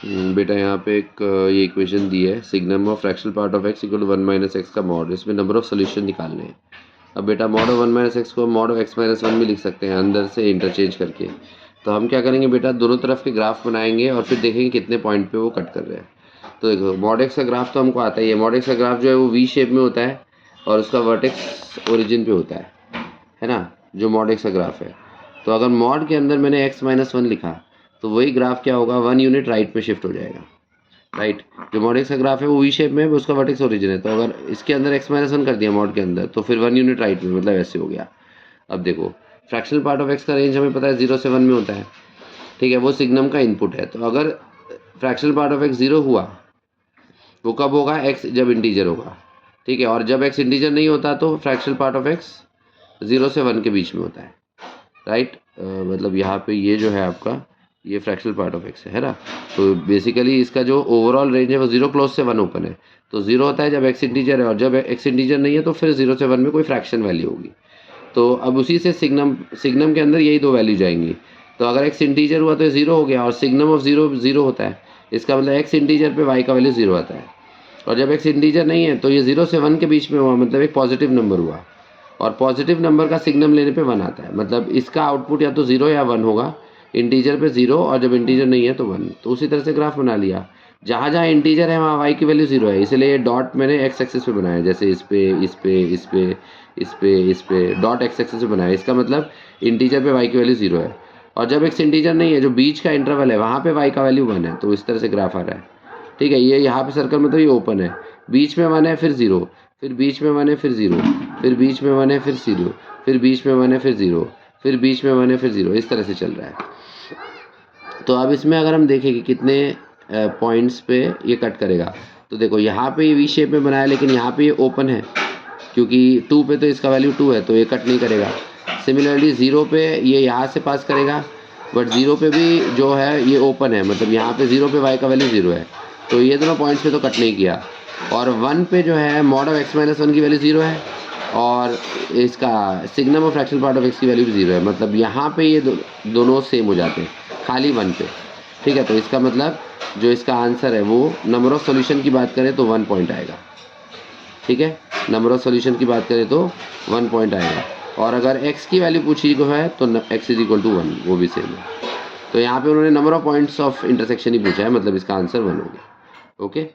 बेटा यहाँ पे एक ये इक्वेशन दी है, signum of fractional part of x equal to 1 minus x का मॉड। इसमें नंबर ऑफ सोल्यूशन निकालने हैं। अब बेटा मॉड ऑफ 1 माइनस एक्स को मॉड ऑफ एक्स माइनस 1 भी लिख सकते हैं अंदर से इंटरचेंज करके। तो हम क्या करेंगे बेटा, दोनों तरफ के ग्राफ बनाएंगे और फिर देखेंगे कितने पॉइंट पे वो कट कर रहे हैं। तो देखो मॉड एक्स का ग्राफ तो हमको आता ही है। मॉड एक्स का ग्राफ जो है वो वी शेप में होता है और उसका वर्टेक्स ओरिजिन पे होता है ना, जो मॉड एक्स का ग्राफ है। तो अगर मॉड के अंदर मैंने एक्स माइनस 1 लिखा तो वही ग्राफ क्या होगा, 1 यूनिट राइट पे शिफ्ट हो जाएगा। राइट, जो मॉड एक्स का ग्राफ है वो वी शेप में है, उसका वर्टेक्स ओरिजिन है। तो अगर इसके अंदर एक्स माइनस 1 कर दिया मॉड के अंदर तो फिर 1 यूनिट राइट में, मतलब ऐसे हो गया। अब देखो फ्रैक्शनल पार्ट ऑफ एक्स का रेंज हमें पता है 0 से 1 में होता है, ठीक है, वो सिग्नम का इनपुट है। तो अगर फ्रैक्शनल पार्ट ऑफ एक्स 0 हुआ वो कब होगा, एक्स जब इंटीजर होगा, ठीक है। और जब एक्स इंटीजर नहीं होता तो फ्रैक्शनल पार्ट ऑफ एक्स 0 से 1 के बीच में होता है। राइट, मतलब यहाँ पे ये जो है आपका ये फ्रैक्शनल पार्ट ऑफ एक्स है ना। तो बेसिकली इसका जो ओवरऑल रेंज है वो 0 क्लोज से 1 ओपन है। तो 0 होता है जब एक्स इंटीजर है, और जब एक्स इंटीजर नहीं है तो फिर 0 से 1 में कोई फ्रैक्शन वैल्यू होगी। तो अब उसी से सिग्नम के अंदर यही दो वैल्यू जाएंगी। तो अगर एक्स इंटीजर हुआ तो ये 0 हो गया, और सिग्नम ऑफ 0 0 होता है। इसका मतलब एक्स इंटीजर पे वाई का वैल्यू 0 आता है। और जब एक्स इंटीजर नहीं है तो ये 0 से 1 के बीच में हुआ, मतलब एक पॉजिटिव नंबर हुआ। और पॉजिटिव नंबर का सिग्नम लेने पे 1 आता है, मतलब इसका आउटपुट या तो 0 या 1 होगा। इंटीजर पे 0 और जब इंटीजर नहीं है तो 1। तो उसी तरह से ग्राफ बना लिया, जहाँ जहाँ इंटीजर है वहाँ वाई की वैल्यू 0 है, इसलिए डॉट मैंने एक्स एक्सिस पे बनाया, जैसे इस पे इस पे इस पे इस पे इस पे डॉट एक्स एक्सिस पे बनाया। इसका मतलब इंटीजर पे वाई की वैल्यू 0 है। और जब एक्स इंटीजर नहीं है, जो बीच का इंटरवल है वहाँ पे वाई का वैल्यू 1 है। तो इस तरह से ग्राफ आ रहा है, ठीक है। ये यहाँ पे सर्कल में तो ये ओपन है, बीच में 1 है फिर 0, फिर बीच में 1 है फिर 0, फिर बीच में 1 है फिर 0, फिर बीच में 1 है फिर 0, फिर बीच में 1 है फिर 0, इस तरह से चल रहा है। तो अब इसमें अगर हम देखें कि कितने पॉइंट्स पे ये कट करेगा, तो देखो यहाँ पे ये वी शेप में बनाया, लेकिन यहाँ पे ये ओपन है क्योंकि 2 पे तो इसका वैल्यू 2 है, तो ये कट नहीं करेगा। सिमिलरली 0 पे ये यहाँ से पास करेगा, बट 0 पे भी जो है ये ओपन है, मतलब यहाँ पे 0 पे वाई का वैल्यू 0 है, तो ये दोनों पॉइंट्स पे तो कट नहीं किया। और 1 पे जो है मॉड ऑफ एक्स माइनस 1 की वैल्यू 0 है, और इसका signum of fractional part of x की वैल्यू भी 0 है। मतलब यहाँ पे ये दोनों सेम हो जाते हैं खाली 1 पे, ठीक है। तो इसका मतलब जो इसका आंसर है वो नंबर ऑफ सॉल्यूशन की बात करें तो 1 पॉइंट आएगा, ठीक है। नंबर ऑफ सॉल्यूशन की बात करें तो 1 पॉइंट आएगा। और अगर x की वैल्यू पूछी को है तो x इज इक्वल टू 1, वो भी सेम है। तो यहाँ पे उन्होंने number of points of intersection ही पूछा है, मतलब इसका आंसर 1 हो गया। ओके।